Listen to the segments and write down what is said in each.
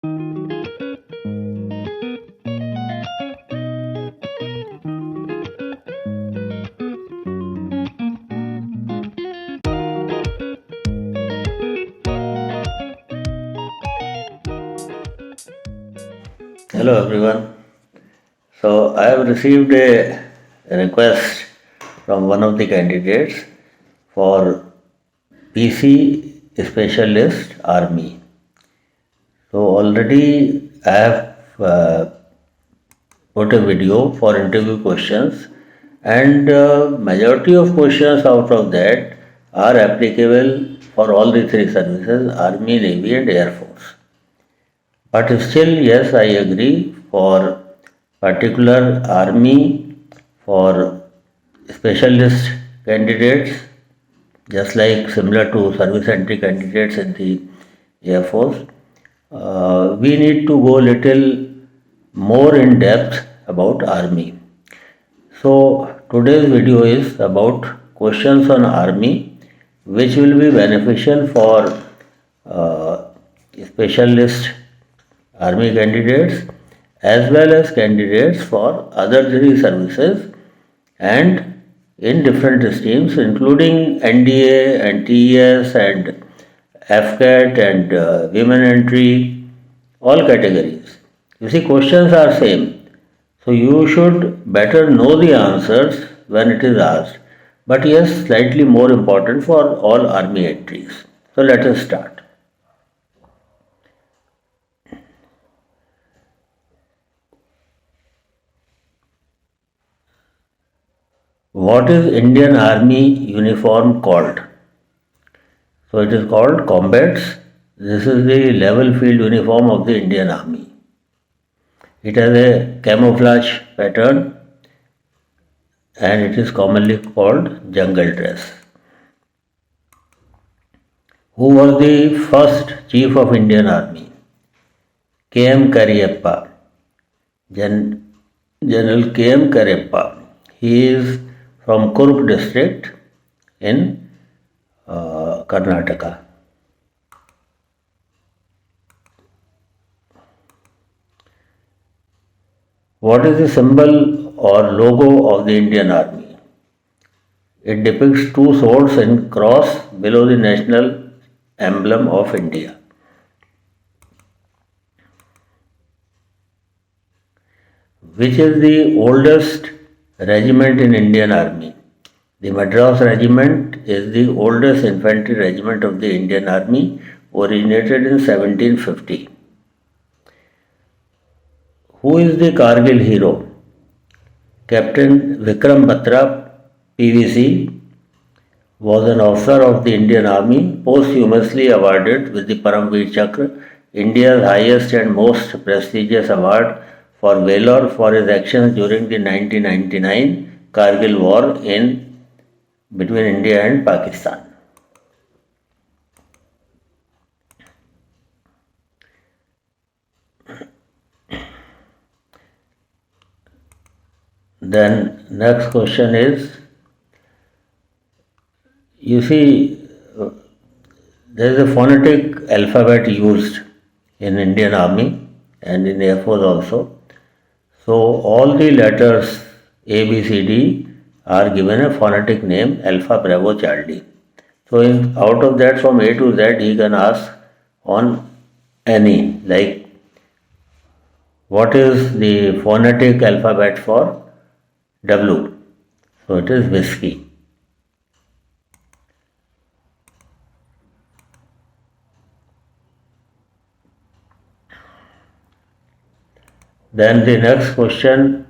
Hello everyone. So I have received a request from one of the candidates for PC Specialist Army. So already I have put a video for interview questions, and majority of questions out of that are applicable for all the three services: Army, Navy, and Air Force. But still, yes, I agree for particular army, for specialist candidates, just like similar to service entry candidates in the Air Force, we need to go little more in depth about army. So today's video is about questions on army, which will be beneficial for uh, specialist army candidates as well as candidates for other three services and in different streams including NDA and TES and FCAT and women entry, all categories. You see, questions are same, so you should better know the answers when it is asked. But yes, slightly more important for all army entries. So let us start. What is Indian Army uniform called? So it is called combats. This is the level field uniform of the Indian Army. It has a camouflage pattern and it is commonly called jungle dress. Who was the first chief of Indian Army? K.M. Kariappa. General K.M. Kariappa. He is from Kurg district in Karnataka. What is the symbol or logo of the Indian Army? It depicts two swords in cross below the national emblem of India. Which is the oldest regiment in Indian Army? The Madras Regiment is the oldest infantry regiment of the Indian Army, originated in 1750. Who is the Kargil hero? Captain Vikram Batra, PVC, was an officer of the Indian Army, posthumously awarded with the Paramveer Chakra, India's highest and most prestigious award for valor for his actions during the 1999 Kargil War in between India and Pakistan. Then next question is, you see, there is a phonetic alphabet used in Indian Army and in Air Force also. So all the letters A, B, C, D are given a phonetic name Alpha, Bravo, Charlie. So out of that from A to Z he can ask on any, like what is the phonetic alphabet for W? So it is whiskey. Then the next question,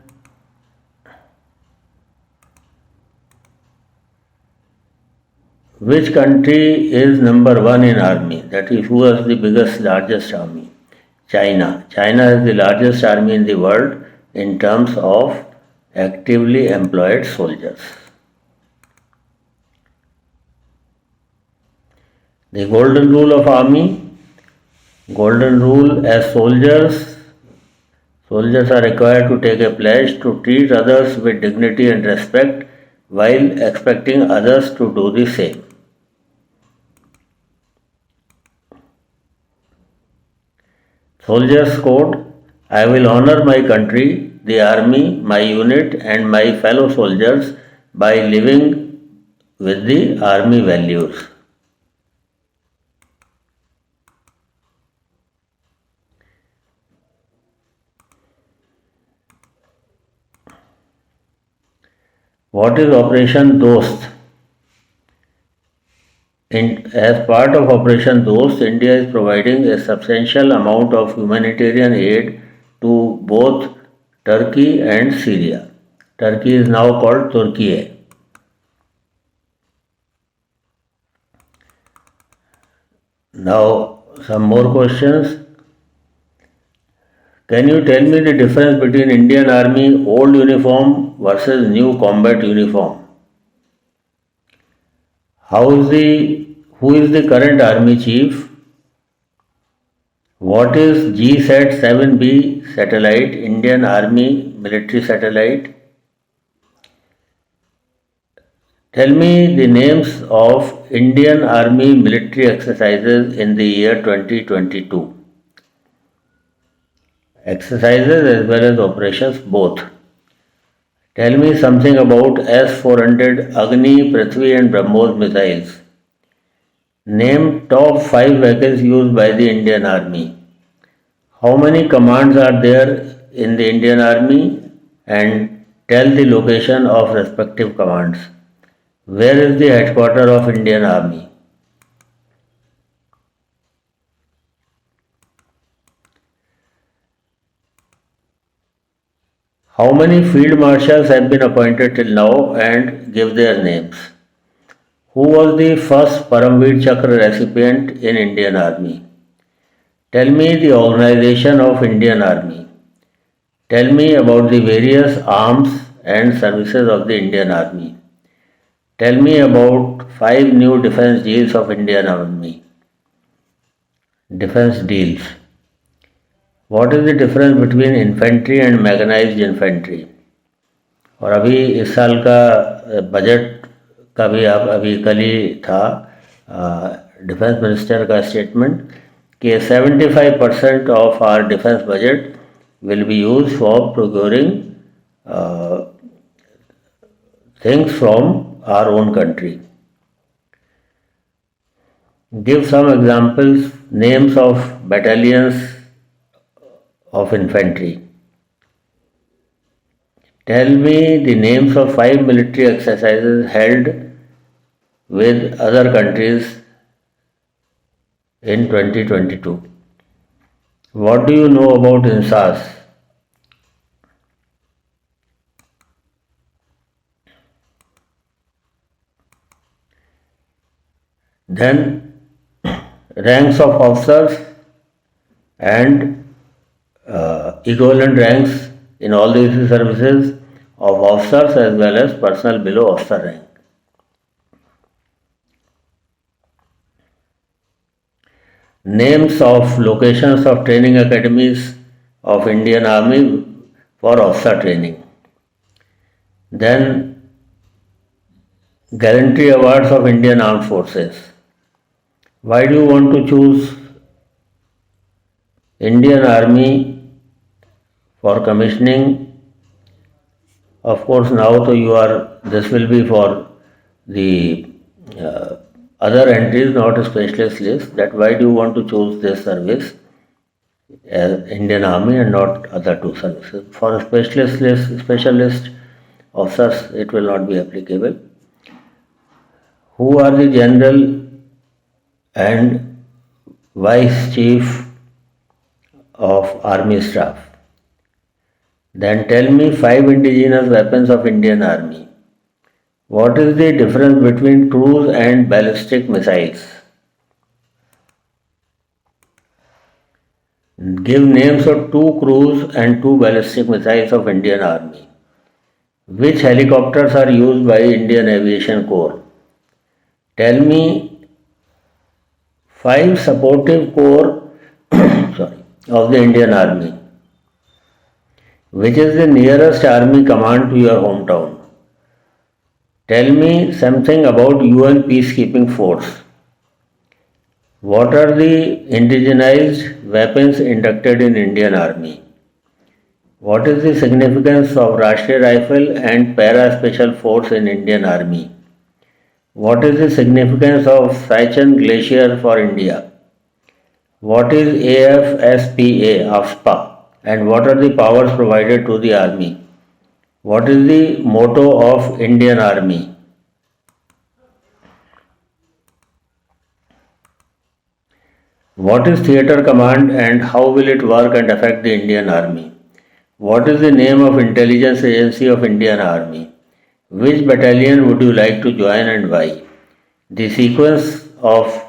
which country is number one in army? That is, who has the biggest, largest army? China. China is the largest army in the world in terms of actively employed soldiers. The golden rule of army. Golden rule, as soldiers are required to take a pledge to treat others with dignity and respect while expecting others to do the same. Soldiers Code. I will honor my country, the army, my unit, and my fellow soldiers by living with the army values. What is Operation Dost? As part of Operation Dost, India is providing a substantial amount of humanitarian aid to both Turkey and Syria. Turkey is now called Turkey. Now, some more questions. Can you tell me the difference between Indian Army old uniform versus new combat uniform? Who is the current army chief? What is GSAT-7B satellite, Indian Army military satellite? Tell me the names of Indian Army military exercises in the year 2022. Exercises as well as operations both. Tell me something about S-400 Agni, Prithvi and BrahMos missiles. Name top 5 vehicles used by the Indian Army. How many commands are there in the Indian Army, and tell the location of respective commands. Where is the headquarters of Indian Army? How many field marshals have been appointed till now, and give their names? Who was the first Paramveer Chakra recipient in Indian Army? Tell me the organization of Indian Army. Tell me about the various arms and services of the Indian Army. Tell me about 5 new defense deals of Indian Army. Defense deals. What is the difference between infantry and mechanized infantry? और अभी इस साल का budget का भी अब अभी कल ही था डिफेंस मिनिस्टर का स्टेटमेंट कि 75% of our defence budget will be used for procuring things from our own country. Give some examples, names of battalions of infantry. Tell me the names of 5 military exercises held with other countries in 2022. What do you know about INSAS? Then ranks of officers and equivalent ranks in all these services of officers as well as personnel below officer rank. Names of locations of training academies of Indian Army for officer training. Then gallantry awards of Indian Armed Forces. Why do you want to choose Indian Army for commissioning? Of course, now so this will be for the other entries, not a specialist list. That why do you want to choose this service as Indian Army and not other two services? For a specialist officers, it will not be applicable. Who are the general and vice chief of army staff? Then tell me 5 indigenous weapons of Indian Army. What is the difference between cruise and ballistic missiles? Give names of 2 cruise and 2 ballistic missiles of Indian Army. Which helicopters are used by Indian Aviation Corps? Tell me 5 supportive corps of the Indian Army. Which is the nearest army command to your hometown? Tell me something about UN peacekeeping force. What are the indigenized weapons inducted in Indian Army? What is the significance of Rashtriya Rifle and Para Special Force in Indian Army? What is the significance of Siachen Glacier for India? What is AFSPA, AFSPA, and what are the powers provided to the Army? What is the motto of Indian Army? What is Theatre Command and how will it work and affect the Indian Army? What is the name of intelligence agency of Indian Army? Which battalion would you like to join and why? The sequence of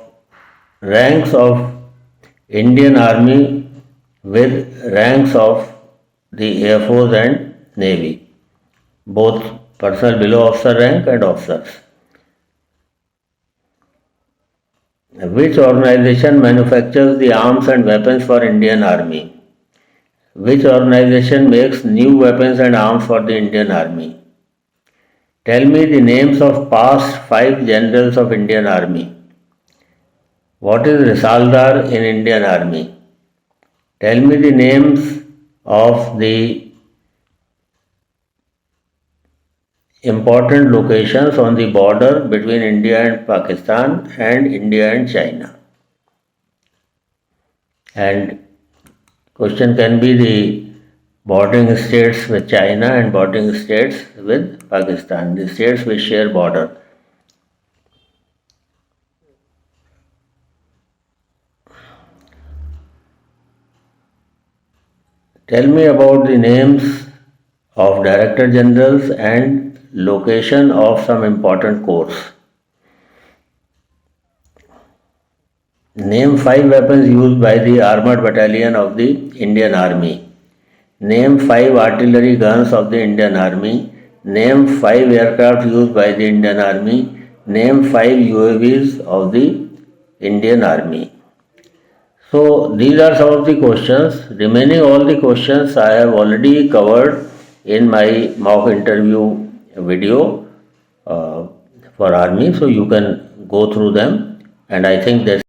ranks of Indian Army with ranks of the Air Force and Navy, both personnel below officer rank and officers. Which organization manufactures the arms and weapons for Indian Army? Which organization makes new weapons and arms for the Indian Army? Tell me the names of past 5 generals of Indian Army. What is Risaldar in Indian Army? Tell me the names of the important locations on the border between India and Pakistan and India and China. And question can be the bordering states with China and bordering states with Pakistan, the states which share border. Tell me about the names of Director Generals and location of some important corps. Name 5 weapons used by the Armored Battalion of the Indian Army. Name 5 artillery guns of the Indian Army. Name 5 aircraft used by the Indian Army. Name 5 UAVs of the Indian Army. So these are some of the questions. Remaining all the questions I have already covered in my mock interview video for Army. So you can go through them, and I think that